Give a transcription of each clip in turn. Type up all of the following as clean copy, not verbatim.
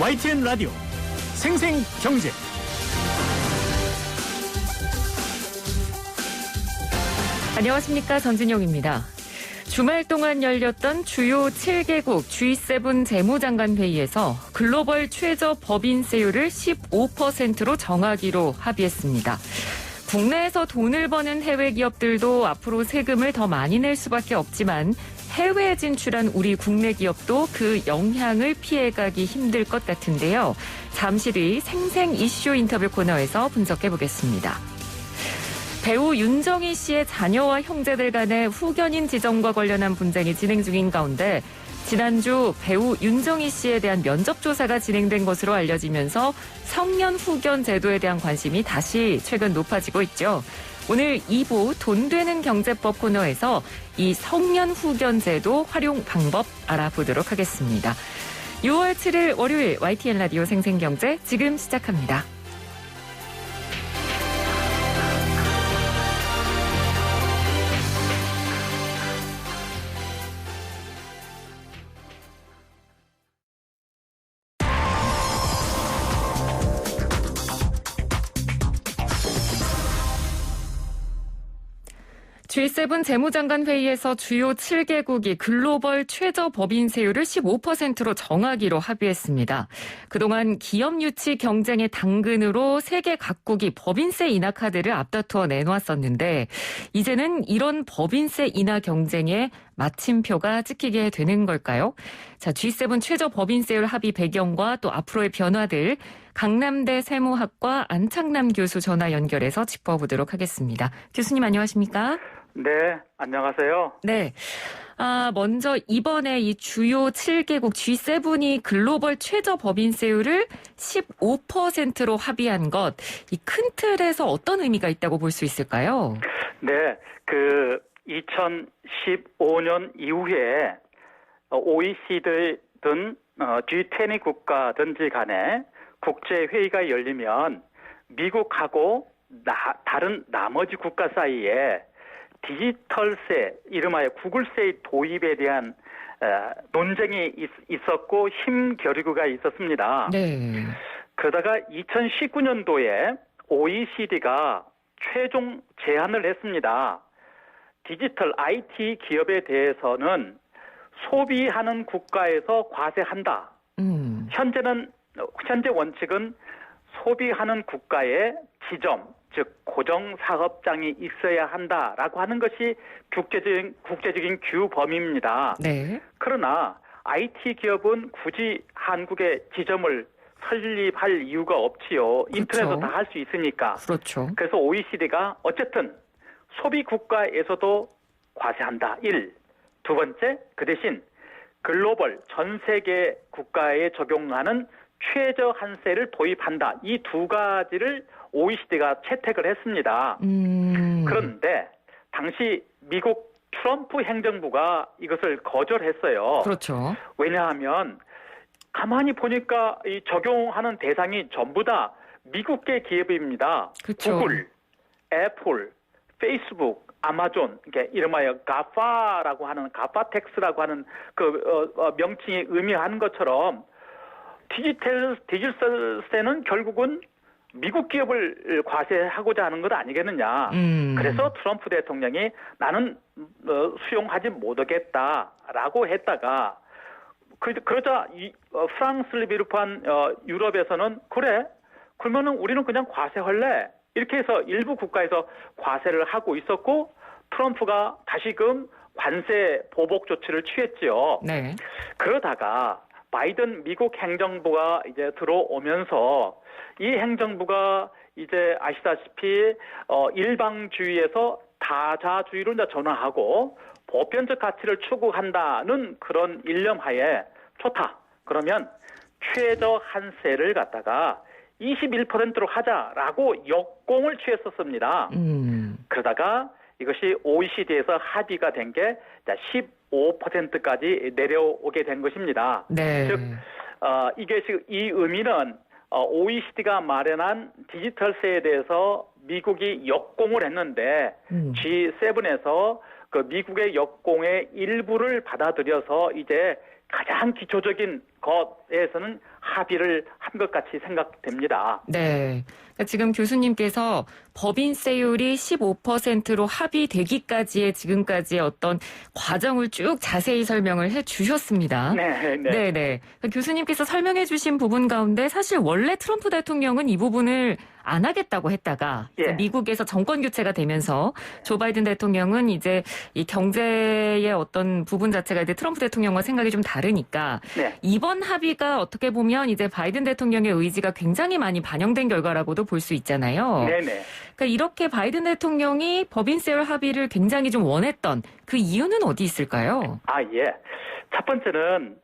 YTN 라디오 생생경제. 안녕하십니까, 전진용입니다. 주말 동안 열렸던 주요 7개국 G7 재무장관 회의에서 글로벌 최저 법인세율을 15%로 정하기로 합의했습니다. 국내에서 돈을 버는 해외 기업들도 앞으로 세금을 더 많이 낼 수밖에 없지만 해외에 진출한 우리 국내 기업도 그 영향을 피해가기 힘들 것 같은데요. 잠시 뒤 생생 이슈 인터뷰 코너에서 분석해보겠습니다. 배우 윤정희 씨의 자녀와 형제들 간의 후견인 지정과 관련한 분쟁이 진행 중인 가운데 지난주 배우 윤정희 씨에 대한 면접 조사가 진행된 것으로 알려지면서 성년 후견 제도에 대한 관심이 다시 최근 높아지고 있죠. 오늘 2부 돈 되는 경제법 코너에서 이 성년 후견 제도 활용 방법 알아보도록 하겠습니다. 6월 7일 월요일 YTN 라디오 생생경제 지금 시작합니다. G7 재무장관 회의에서 주요 7개국이 글로벌 최저 법인세율을 15%로 정하기로 합의했습니다. 그동안 기업 유치 경쟁의 당근으로 세계 각국이 법인세 인하 카드를 앞다투어 내놓았었는데 이제는 이런 법인세 인하 경쟁에 마침표가 찍히게 되는 걸까요? 자, G7 최저 법인세율 합의 배경과 또 앞으로의 변화들 강남대 세무학과 안창남 교수 전화 연결해서 짚어보도록 하겠습니다. 교수님 안녕하십니까? 네, 안녕하세요. 네. 먼저 이번에 이 주요 7개국 G7이 글로벌 최저 법인세율을 15%로 합의한 것, 이 큰 틀에서 어떤 의미가 있다고 볼 수 있을까요? 네, 2015년 이후에 OECD든 G20 국가든지 간에 국제회의가 열리면 미국하고 다른 나머지 국가 사이에 디지털세, 이름하여 구글세의 도입에 대한 논쟁이 있었고 힘겨루기가 있었습니다. 네. 그러다가 2019년도에 OECD가 최종 제안을 했습니다. 디지털 IT 기업에 대해서는 소비하는 국가에서 과세한다. 현재 원칙은 소비하는 국가의 지점, 즉 고정 사업장이 있어야 한다라고 하는 것이 국제적인 규범입니다. 네. 그러나 IT 기업은 굳이 한국에 지점을 설립할 이유가 없지요. 그렇죠. 인터넷으로 다 할 수 있으니까. 그렇죠. 그래서 OECD가 어쨌든 소비 국가에서도 과세한다. 1. 두 번째, 그 대신 글로벌 전 세계 국가에 적용하는 최저 한세를 도입한다. 이 두 가지를 OECD가 채택을 했습니다. 그런데 당시 미국 트럼프 행정부가 이것을 거절했어요. 그렇죠. 왜냐하면 가만히 보니까 이 적용하는 대상이 전부 다 미국계 기업입니다. 그렇죠. 구글, 애플, 페이스북, 아마존, 이렇게 이름하여 가파라고 하는 가파텍스라고 하는 명칭이 의미하는 것처럼 디지털세는 결국은 미국 기업을 과세하고자 하는 것 아니겠느냐. 그래서 트럼프 대통령이 나는 수용하지 못하겠다라고 했다가 그러자 프랑스를 비롯한 유럽에서는 그래? 그러면은 우리는 그냥 과세할래? 이렇게 해서 일부 국가에서 과세를 하고 있었고 트럼프가 다시금 관세 보복 조치를 취했지요. 네. 그러다가 바이든 미국 행정부가 이제 들어오면서 이 행정부가 이제 아시다시피 일방주의에서 다자주의로 이제 전환하고 보편적 가치를 추구한다는 그런 일념하에 좋다. 그러면 최저 한세를 갖다가 21%로 하자라고 역공을 취했었습니다. 그러다가 이것이 OECD에서 합의가 된 게 15%까지 내려오게 된 것입니다. 네. 즉 이게 지금 이 의미는 OECD가 마련한 디지털세에 대해서 미국이 역공을 했는데 G7에서 그 미국의 역공의 일부를 받아들여서 이제 가장 기초적인 것에서는 합의를 한 것 같이 생각됩니다. 네. 그러니까 지금 교수님께서 법인세율이 15%로 합의되기까지의 지금까지의 어떤 과정을 쭉 자세히 설명을 해 주셨습니다. 네. 네네. 그러니까 교수님께서 설명해 주신 부분 가운데 사실 원래 트럼프 대통령은 이 부분을 안 하겠다고 했다가 예. 미국에서 정권 교체가 되면서 조 바이든 대통령은 이제 이 경제의 어떤 부분 자체가 이제 트럼프 대통령과 생각이 좀 다르니까 네. 이번 합의가 어떻게 보면 이제 바이든 대통령의 의지가 굉장히 많이 반영된 결과라고도 볼 수 있잖아요. 네네. 그러니까 이렇게 바이든 대통령이 법인세율 합의를 굉장히 좀 원했던 그 이유는 어디 있을까요? 예. 첫 번째는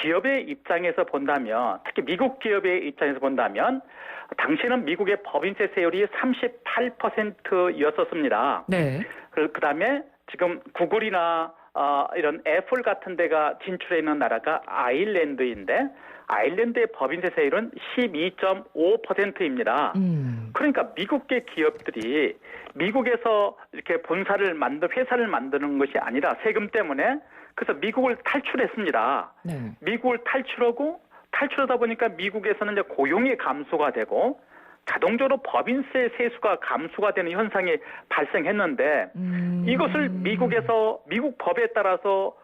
기업의 입장에서 본다면, 특히 미국 기업의 입장에서 본다면, 당시는 미국의 법인세 세율이 38%였었습니다. 네. 그다음에 지금 구글이나 이런 애플 같은 데가 진출해 있는 나라가 아일랜드인데, 아일랜드의 법인세 세율은 12.5%입니다. 그러니까 미국계 기업들이 미국에서 이렇게 회사를 만드는 것이 아니라 세금 때문에 그래서 미국을 탈출했습니다. 네. 미국을 탈출하다 보니까 미국에서는 이제 고용이 감소가 되고 자동적으로 법인세 세수가 감소가 되는 현상이 발생했는데 이것을 미국 법에 따라서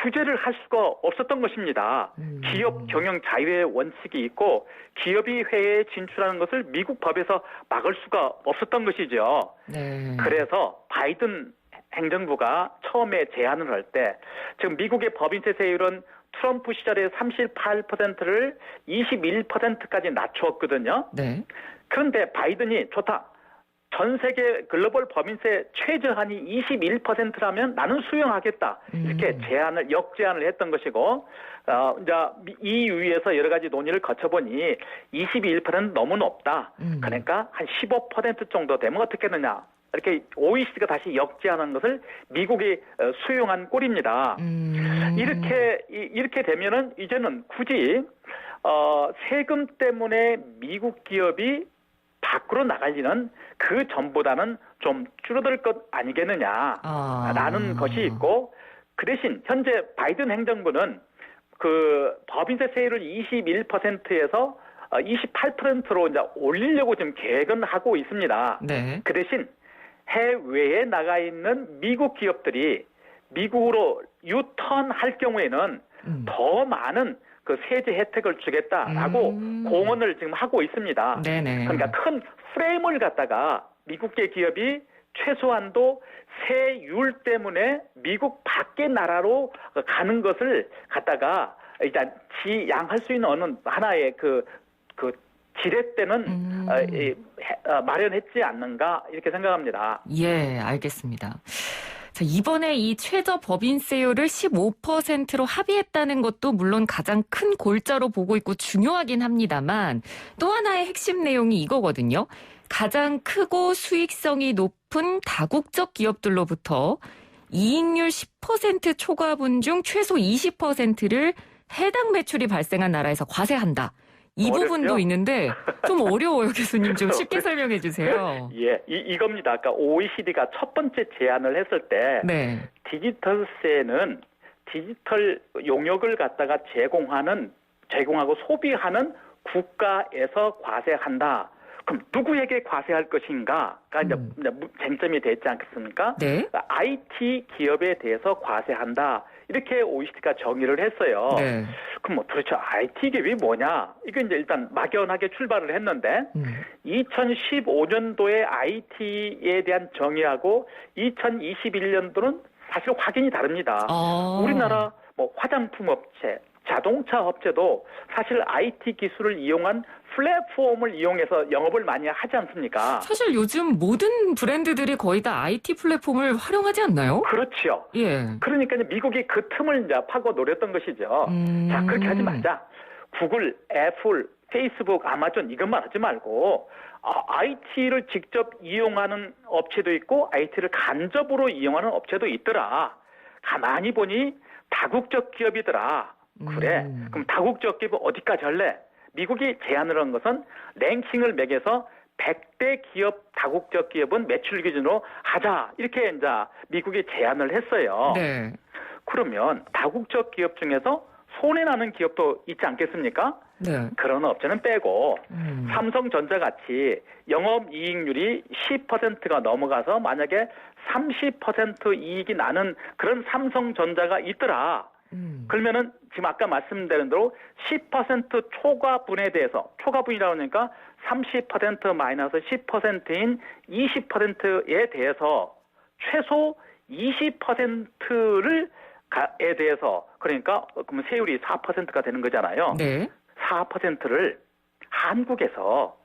규제를 할 수가 없었던 것입니다. 기업 경영 자유의 원칙이 있고 기업이 해외에 진출하는 것을 미국 법에서 막을 수가 없었던 것이죠. 네. 그래서 바이든 행정부가 처음에 제안을 할 때 지금 미국의 법인세 세율은 트럼프 시절에 38%를 21%까지 낮추었거든요. 네. 그런데 바이든이 좋다. 전 세계 글로벌 법인세 최저한이 21%라면 나는 수용하겠다. 이렇게 역제안을 했던 것이고, 이제 EU에서 여러 가지 논의를 거쳐보니 21%는 너무 높다. 그러니까 한 15% 정도 되면 어떻겠느냐. 이렇게 OECD가 다시 역제안한 것을 미국이 수용한 꼴입니다. 이렇게 되면은 이제는 굳이 세금 때문에 미국 기업이 밖으로 나갈 리는 그 전보다는 좀 줄어들 것 아니겠느냐라는 것이 있고, 그 대신 현재 바이든 행정부는 그 법인세 세율을 21%에서 28%로 이제 올리려고 지금 계획은 하고 있습니다. 네. 그 대신 해외에 나가 있는 미국 기업들이 미국으로 유턴할 경우에는 더 많은 그 세제 혜택을 주겠다라고 공언을 지금 하고 있습니다. 네네. 그러니까 큰 프레임을 갖다가 미국계 기업이 최소한도 세율 때문에 미국 밖의 나라로 가는 것을 갖다가 일단 지양할 수 있는 어느 하나의 그 지렛대는 마련했지 않는가 이렇게 생각합니다. 예, 알겠습니다. 자, 이번에 이 최저 법인세율을 15%로 합의했다는 것도 물론 가장 큰 골자로 보고 있고 중요하긴 합니다만 또 하나의 핵심 내용이 이거거든요. 가장 크고 수익성이 높은 다국적 기업들로부터 이익률 10% 초과분 중 최소 20%를 해당 매출이 발생한 나라에서 과세한다. 이 어렵죠? 부분도 있는데 좀 어려워요, 교수님. 좀 쉽게 설명해 주세요. 예, 이겁니다. 아까 OECD가 첫 번째 제안을 했을 때 네. 디지털세는 디지털 용역을 갖다가 제공하고 소비하는 국가에서 과세한다. 그럼 누구에게 과세할 것인가가 이제 쟁점이 되지 않겠습니까? 네. IT 기업에 대해서 과세한다. 이렇게 OECD가 정의를 했어요. 네. 그럼 도대체 IT 기업이 뭐냐? 이거 이제 일단 막연하게 출발을 했는데 2015년도에 IT에 대한 정의하고 2021년도는 사실 확연히 다릅니다. 우리나라 화장품 업체, 자동차 업체도 사실 IT 기술을 이용한 플랫폼을 이용해서 영업을 많이 하지 않습니까? 사실 요즘 모든 브랜드들이 거의 다 IT 플랫폼을 활용하지 않나요? 그렇죠. 예. 그러니까 미국이 그 틈을 이제 파고 노렸던 것이죠. 자, 그렇게 하지 말자. 구글, 애플, 페이스북, 아마존 이것만 하지 말고 IT를 직접 이용하는 업체도 있고 IT를 간접으로 이용하는 업체도 있더라. 가만히 보니 다국적 기업이더라. 그래. 그럼 다국적 기업 어디까지 할래? 미국이 제안을 한 것은 랭킹을 매겨서 100대 기업, 다국적 기업은 매출 기준으로 하자. 이렇게 이제 미국이 제안을 했어요. 네. 그러면 다국적 기업 중에서 손해나는 기업도 있지 않겠습니까? 네. 그런 업체는 빼고 삼성전자 같이 영업이익률이 10%가 넘어가서 만약에 30% 이익이 나는 그런 삼성전자가 있더라. 그러면은 지금 아까 말씀드린 대로 10% 초과분에 대해서 초과분이라고 하니까 30% 마이너스 10%인 20%에 대해서 최소 20%를 에 대해서 그러니까 그러면 세율이 4%가 되는 거잖아요. 네. 4%를 한국에서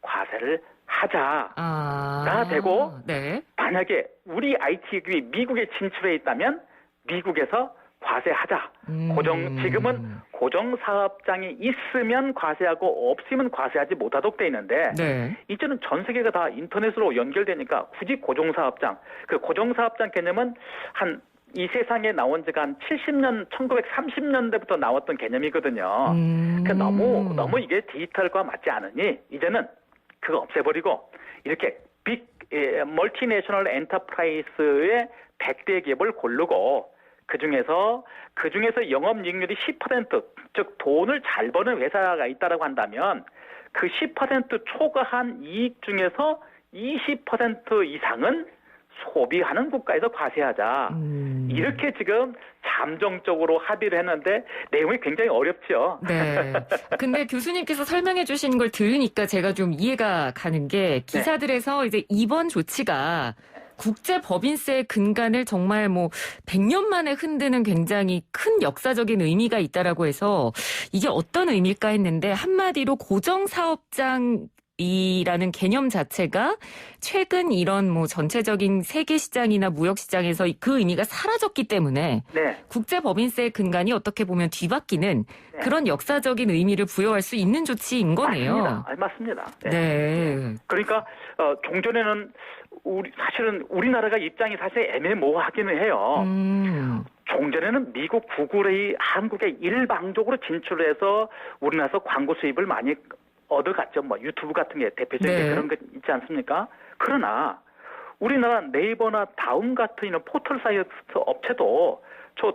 과세를 하자가 되고 네. 만약에 우리 IT 기업이 미국에 진출해 있다면 미국에서 과세하자. 지금은 고정사업장이 있으면 과세하고 없으면 과세하지 못하도록 돼 있는데 네. 이제는 전 세계가 다 인터넷으로 연결되니까 굳이 고정사업장, 그 고정사업장 개념은 이 세상에 나온 지가 한 70년, 1930년대부터 나왔던 개념이거든요. 그러니까 너무 이게 디지털과 맞지 않으니 이제는 그거 없애버리고 이렇게 멀티내셔널 엔터프라이즈의 100대 기업을 고르고 그 중에서 영업이익률이 10%, 즉 돈을 잘 버는 회사가 있다라고 한다면 그 10% 초과한 이익 중에서 20% 이상은 소비하는 국가에서 과세하자. 이렇게 지금 잠정적으로 합의를 했는데 내용이 굉장히 어렵죠. 네. 근데 교수님께서 설명해 주신 걸 들으니까 제가 좀 이해가 가는 게 기사들에서 이제 이번 조치가 국제 법인세 근간을 정말 100년 만에 흔드는 굉장히 큰 역사적인 의미가 있다라고 해서 이게 어떤 의미일까 했는데 한마디로 고정사업장 이라는 개념 자체가 최근 이런 전체적인 세계 시장이나 무역 시장에서 그 의미가 사라졌기 때문에 국제 법인세 근간이 어떻게 보면 뒤바뀌는 그런 역사적인 의미를 부여할 수 있는 조치인 거네요. 맞습니다. 네. 그러니까 종전에는 사실은 우리나라가 입장이 사실 애매모호하기는 해요. 종전에는 미국 구글이 한국에 일방적으로 진출해서 우리나라에서 광고 수입을 많이 얻어갔죠. 유튜브 같은 게 대표적인 그런 거 있지 않습니까? 그러나 우리나라 네이버나 다음 같은 이런 포털 사이트 업체도 저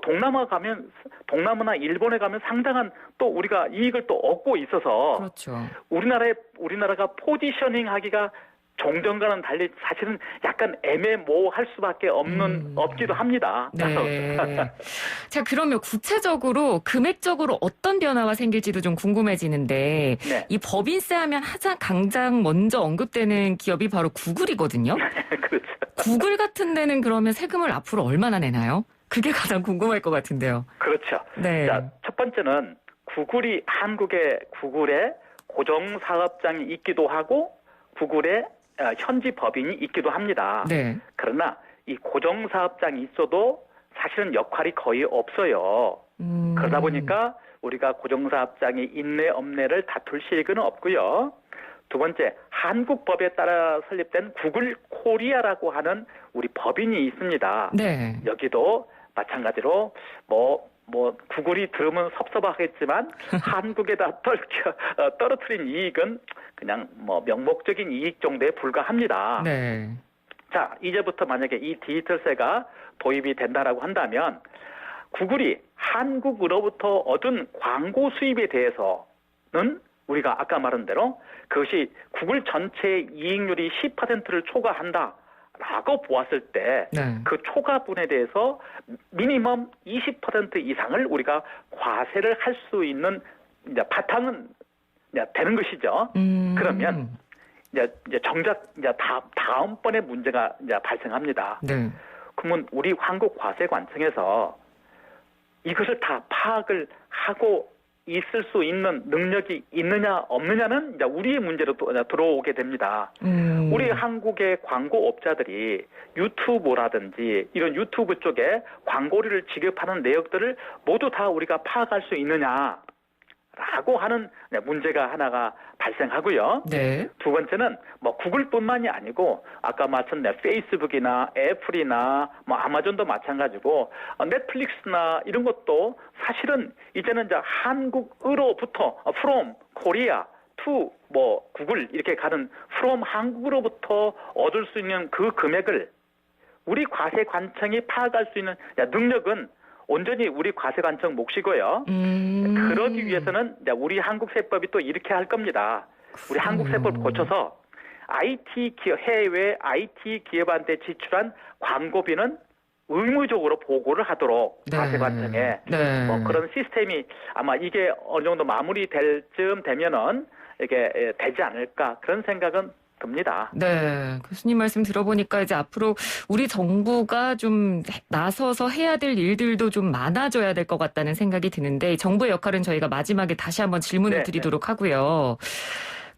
동남아나 일본에 가면 상당한 또 우리가 이익을 또 얻고 있어서 그렇죠. 우리나라가 포지셔닝 하기가 종전과는 달리 사실은 약간 애매모호할 수밖에 없기도 합니다. 네. 자, 그러면 구체적으로 금액적으로 어떤 변화가 생길지도 좀 궁금해지는데 이 법인세 하면 가장 먼저 언급되는 기업이 바로 구글이거든요. 그렇죠. 구글 같은 데는 그러면 세금을 앞으로 얼마나 내나요? 그게 가장 궁금할 것 같은데요. 그렇죠. 네. 자, 첫 번째는 구글의 고정사업장이 있기도 하고 구글의 현지 법인이 있기도 합니다. 네. 그러나 이 고정사업장이 있어도 사실은 역할이 거의 없어요. 그러다 보니까 우리가 고정사업장이 있네 없네를 다툴 실익은 없고요. 두 번째, 한국법에 따라 설립된 구글 코리아라고 하는 우리 법인이 있습니다. 네. 여기도 마찬가지로 구글이 들으면 섭섭하겠지만 한국에다 떨어뜨린 이익은 그냥 명목적인 이익 정도에 불과합니다. 네. 자, 이제부터 만약에 이 디지털세가 도입이 된다라고 한다면 구글이 한국으로부터 얻은 광고 수입에 대해서는 우리가 아까 말한 대로 그것이 구글 전체의 이익률이 10%를 초과한다라고 보았을 때 그 초과분에 대해서 미니멈 20% 이상을 우리가 과세를 할 수 있는 이제 바탕은 이제 되는 것이죠. 그러면 이제 정작 다음번에 문제가 이제 발생합니다. 네. 그러면 우리 한국 과세관청에서 이것을 다 파악을 하고 있을 수 있는 능력이 있느냐 없느냐는 이제 우리의 문제로 또 들어오게 됩니다. 우리 한국의 광고업자들이 유튜브라든지 이런 유튜브 쪽에 광고료를 지급하는 내역들을 모두 다 우리가 파악할 수 있느냐라고 하는 문제가 하나가 발생하고요. 네. 두 번째는 구글뿐만이 아니고 아까 말씀드린 페이스북이나 애플이나 아마존도 마찬가지고 넷플릭스나 이런 것도 사실은 이제는 이제 한국으로부터 from Korea to 구글 이렇게 가는 from 한국으로부터 얻을 수 있는 그 금액을 우리 과세관청이 파악할 수 있는 능력은 온전히 우리 과세 관청 몫이고요. 그러기 위해서는 이제 우리 한국 세법이 또 이렇게 할 겁니다. 우리 한국 세법을 고쳐서 IT 기업, 해외 IT 기업한테 지출한 광고비는 의무적으로 보고를 하도록 네. 과세관청에 네. 뭐 그런 시스템이 아마 이게 어느 정도 마무리될 즈음 되면은 이게 되지 않을까 그런 생각은 듭니다. 네. 교수님 말씀 들어보니까 이제 앞으로 우리 정부가 좀 나서서 해야 될 일들도 좀 많아져야 될 것 같다는 생각이 드는데 정부의 역할은 저희가 마지막에 다시 한번 질문을 네, 드리도록 하고요.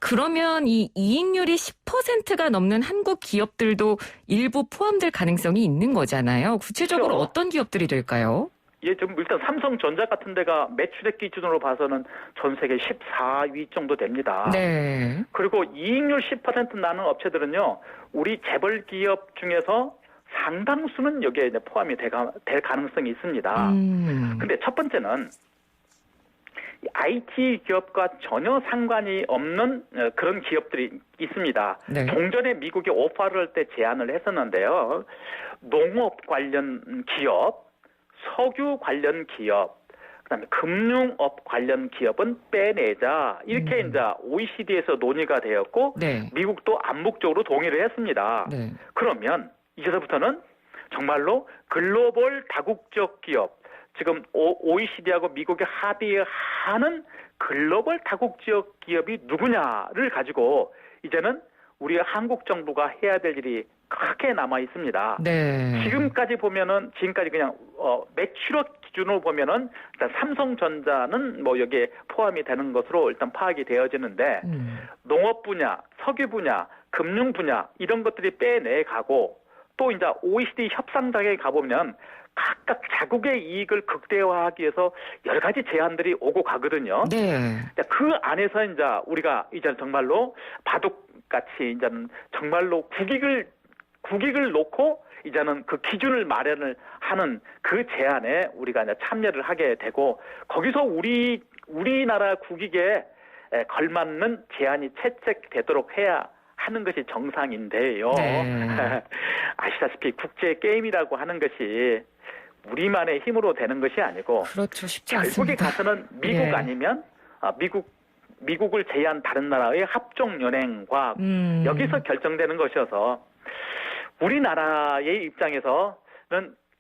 그러면 이 이익률이 10%가 넘는 한국 기업들도 일부 포함될 가능성이 있는 거잖아요. 구체적으로 그렇죠. 어떤 기업들이 될까요? 예, 좀 일단 삼성전자 같은 데가 매출액 기준으로 봐서는 전 세계 14위 정도 됩니다. 네. 그리고 이익률 10% 나는 업체들은요, 우리 재벌 기업 중에서 상당수는 여기에 이제 포함이 될 가능성이 있습니다. 근데 첫 번째는 IT 기업과 전혀 상관이 없는 그런 기업들이 있습니다. 네. 동전에 미국이 오파를 할 때 제안을 했었는데요. 농업 관련 기업, 석유 관련 기업, 그다음에 금융업 관련 기업은 빼내자. 이렇게 이제 OECD에서 논의가 되었고 네. 미국도 암묵적으로 동의를 했습니다. 네. 그러면 이제부터는 정말로 글로벌 다국적 기업, 지금 OECD하고 미국이 합의하는 글로벌 다국적 기업이 누구냐를 가지고 이제는 우리 한국 정부가 해야 될 일이 크게 남아 있습니다. 네. 지금까지 그냥 매출액 기준으로 보면은 일단 삼성전자는 뭐 여기에 포함이 되는 것으로 일단 파악이 되어지는데 농업 분야, 석유 분야, 금융 분야 이런 것들이 빼내 가고 또 이제 OECD 협상장에 가보면 각각 자국의 이익을 극대화하기 위해서 여러 가지 제안들이 오고 가거든요. 네. 그 안에서 이제 우리가 이제 정말로 바둑같이 이제는 정말로 국익을 놓고 이제는 그 기준을 마련을 하는 그 제안에 우리가 이제 참여를 하게 되고 거기서 우리나라 국익에 걸맞는 제안이 채택되도록 해야 하는 것이 정상인데요. 네. 아시다시피 국제 게임이라고 하는 것이 우리만의 힘으로 되는 것이 아니고 그렇죠. 쉽지 결국에 않습니다. 가서는 미국 예. 아니면 미국을 제외한 다른 나라의 합종 연행과 여기서 결정되는 것이어서 우리나라의 입장에서는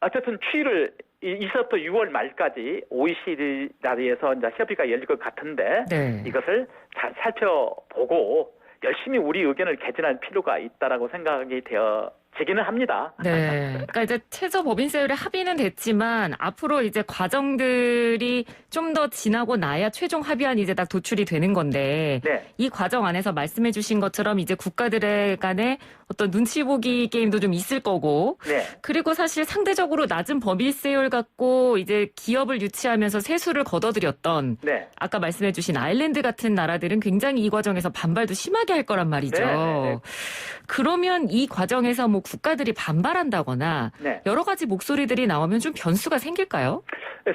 어쨌든 추이를 이서부터 6월 말까지 OECD 자리에서 이제 협의가 열릴 것 같은데 네. 이것을 잘 살펴보고 열심히 우리 의견을 개진할 필요가 있다라고 생각이 되어지기는 합니다. 네. 그러니까 이제 최저 법인세율의 합의는 됐지만 앞으로 이제 과정들이 좀 더 지나고 나야 최종 합의안이 이제 딱 도출이 되는 건데 네. 이 과정 안에서 말씀해 주신 것처럼 이제 국가들의 간에 어떤 눈치 보기 게임도 좀 있을 거고 네. 그리고 사실 상대적으로 낮은 법인세율 갖고 이제 기업을 유치하면서 세수를 걷어들였던 네. 아까 말씀해 주신 아일랜드 같은 나라들은 굉장히 이 과정에서 반발도 심하게 할 거란 말이죠. 네. 그러면 이 과정에서 뭐 국가들이 반발한다거나 네. 여러 가지 목소리들이 나오면 좀 변수가 생길까요?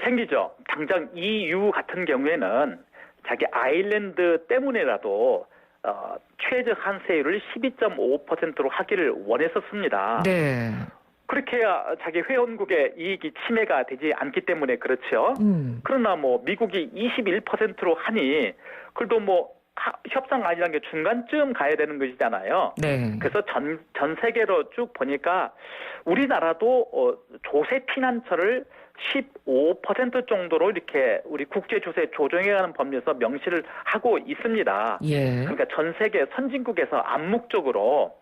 생기죠. 당장 EU 같은 경우에는 자기 아일랜드 때문에라도 최저 한세율을 12.5%로 하기를 원했었습니다. 네. 그렇게 해야 자기 회원국의 이익이 침해가 되지 않기 때문에 그렇죠. 그러나 뭐 미국이 21%로 하니 그래도 뭐 협상안이라는 게 중간쯤 가야 되는 것이잖아요. 네. 그래서 전 세계로 쭉 보니까 우리나라도 조세 피난처를 15% 정도로 이렇게 우리 국제 조세 조정해가는 법률에서 명시를 하고 있습니다. 예. 그러니까 전 세계 선진국에서 암묵적으로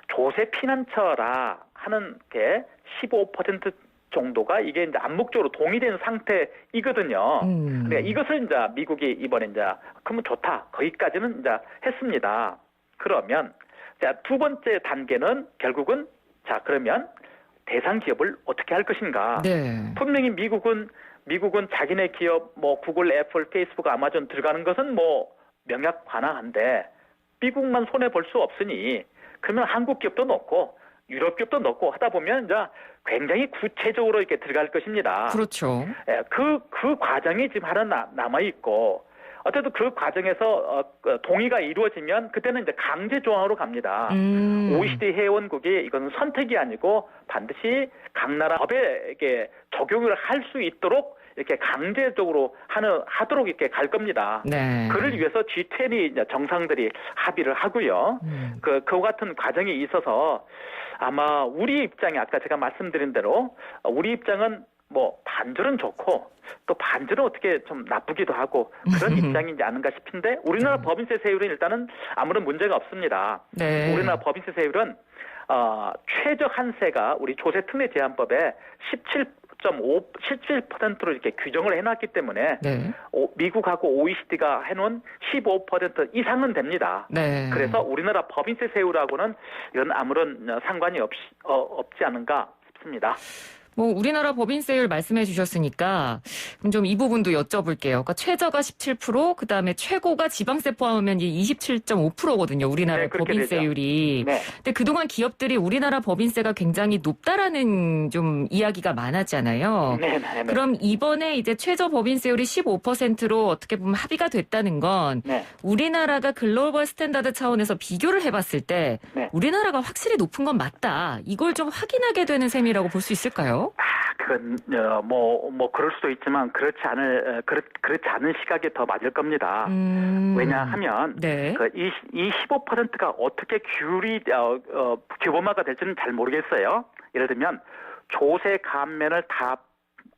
조세 피난처라 하는 게 15% 정도가 이게 이제 암묵적으로 동의된 상태이거든요. 그러니까 이것을 이제 미국이 이번에 이제 그러면 좋다. 거기까지는 이제 했습니다. 그러면 자, 두 번째 단계는 결국은 자, 그러면 대상 기업을 어떻게 할 것인가? 네. 분명히 미국은 자기네 기업 뭐 구글, 애플, 페이스북, 아마존 들어가는 것은 뭐 명약 관화한데 미국만 손해 볼 수 없으니 그러면 한국 기업도 넣고 유럽 기업도 넣고 하다 보면 이제 굉장히 구체적으로 이렇게 들어갈 것입니다. 그렇죠. 그 과정이 지금 하나 남아 있고 어쨌든 그 과정에서 동의가 이루어지면 그때는 이제 강제 조항으로 갑니다. OECD 회원국이 이건 선택이 아니고 반드시 각 나라 법에 이렇게 적용을 할 수 있도록 이렇게 강제적으로 하도록 이렇게 갈 겁니다. 네. 그를 위해서 G20 정상들이 합의를 하고요. 그와 같은 과정이 있어서 아마 우리 입장이 아까 제가 말씀드린 대로 우리 입장은 뭐 반절은 좋고 또 반절은 어떻게 좀 나쁘기도 하고 그런 입장이지 않은가 싶은데 우리나라 법인세 세율은 일단은 아무런 문제가 없습니다. 네. 우리나라 법인세 세율은 최저 한세가 우리 조세특례 제한법에 17%로 이렇게 규정을 해놨기 때문에 네. 미국하고 OECD가 해놓은 15% 이상은 됩니다. 네. 그래서 우리나라 법인세 세율하고는 이건 아무런 상관이 없지 않은가 싶습니다. 뭐 우리나라 법인세율 말씀해 주셨으니까 좀 이 부분도 여쭤볼게요. 그러니까 최저가 17%, 그다음에 최고가 지방세 포함하면 27.5%거든요. 우리나라 네, 법인세율이. 네. 근데 그동안 기업들이 우리나라 법인세가 굉장히 높다라는 좀 이야기가 많았잖아요. 네. 그럼 이번에 이제 최저 법인세율이 15%로 어떻게 보면 합의가 됐다는 건 네. 우리나라가 글로벌 스탠다드 차원에서 비교를 해봤을 때 네. 우리나라가 확실히 높은 건 맞다. 이걸 좀 확인하게 되는 셈이라고 볼 수 있을까요? 그건 뭐 그럴 수도 있지만 그렇지 않은 시각이 더 맞을 겁니다. 왜냐하면 네. 이 15%가 어떻게 규범화가 될지는 잘 모르겠어요. 예를 들면 조세 감면을 다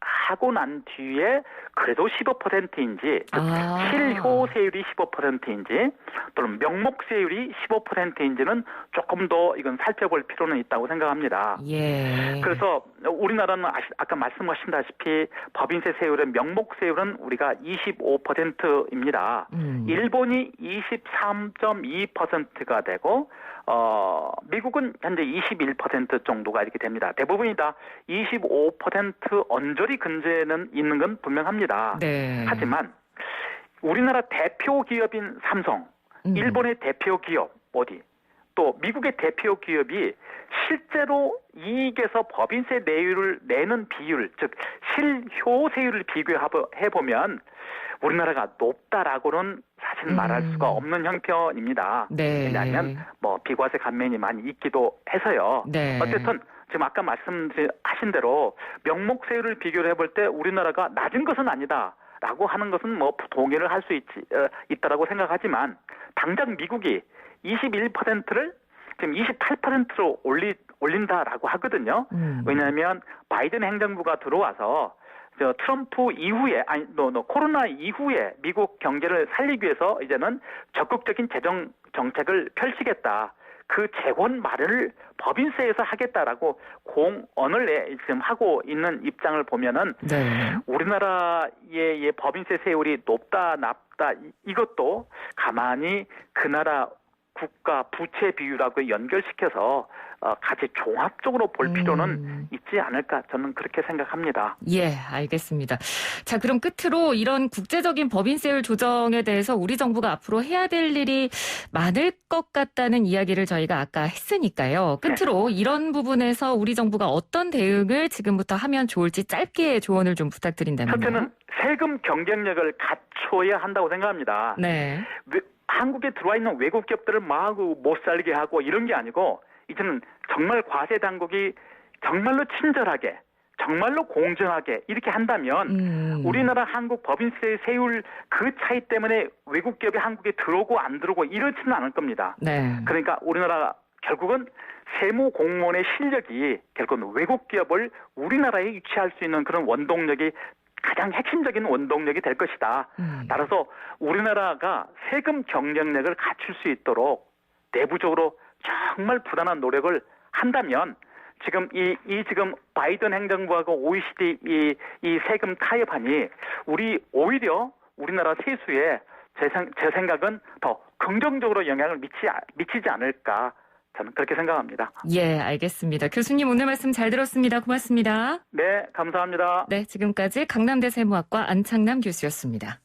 하고 난 뒤에 그래도 15%인지 실효세율이 15%인지 또는 명목세율이 15%인지는 조금 더 이건 살펴볼 필요는 있다고 생각합니다. 예. 그래서 우리나라는 아까 말씀하신다시피 법인세 세율의 명목세율은 우리가 25%입니다. 일본이 23.2%가 되고 미국은 현재 21% 정도가 이렇게 됩니다. 대부분이 다 25% 언저리 근제는 있는 건 분명합니다. 네. 하지만 우리나라 대표 기업인 삼성, 일본의 대표 기업 어디, 또 미국의 대표 기업이 실제로 이익에서 법인세 내율을 내는 비율, 즉 실효세율을 비교해 보면 우리나라가 높다라고는 사실 말할 수가 없는 형편입니다. 네. 왜냐하면 뭐 비과세 감면이 많이 있기도 해서요. 네. 어쨌든 지금 아까 말씀하신 대로 명목세율을 비교를 해볼 때 우리나라가 낮은 것은 아니다라고 하는 것은 뭐 동의를 할 수 있다라고 생각하지만 당장 미국이 21%를 지금 28%로 올린다라고 하거든요. 왜냐하면 바이든 행정부가 들어와서 트럼프 이후에 코로나 이후에 미국 경제를 살리기 위해서 이제는 적극적인 재정 정책을 펼치겠다. 그 재원 마련을 법인세에서 하겠다라고 공언을 지금 하고 있는 입장을 보면은 네. 우리나라의 법인세 세율이 높다 낮다 이것도 가만히 그 나라 국가 부채 비율하고 연결시켜서 같이 종합적으로 볼 필요는 있지 않을까 저는 그렇게 생각합니다. 예, 알겠습니다. 자, 그럼 끝으로 이런 국제적인 법인세율 조정에 대해서 우리 정부가 앞으로 해야 될 일이 많을 것 같다는 이야기를 저희가 아까 했으니까요. 끝으로 네. 이런 부분에서 우리 정부가 어떤 대응을 지금부터 하면 좋을지 짧게 조언을 좀 부탁드린다면요. 첫째는 세금 경쟁력을 갖춰야 한다고 생각합니다. 네. 한국에 들어와 있는 외국 기업들을 마구 못 살게 하고 이런 게 아니고 이제는 정말 과세 당국이 정말로 친절하게 정말로 공정하게 이렇게 한다면 우리나라 한국 법인세 세율 그 차이 때문에 외국 기업이 한국에 들어오고 안 들어오고 이렇지는 않을 겁니다. 네. 그러니까 우리나라 결국은 세무 공무원의 실력이 결국은 외국 기업을 우리나라에 유치할 수 있는 그런 원동력이 가장 핵심적인 원동력이 될 것이다. 따라서 우리나라가 세금 경쟁력을 갖출 수 있도록 내부적으로 정말 부단한 노력을 한다면 지금 지금 바이든 행정부하고 OECD 이 세금 타협안이 오히려 우리나라 세수에 제 생각은 더 긍정적으로 영향을 미치지 않을까. 저는 그렇게 생각합니다. 예, 알겠습니다. 교수님 오늘 말씀 잘 들었습니다. 고맙습니다. 네, 감사합니다. 네, 지금까지 강남대 세무학과 안창남 교수였습니다.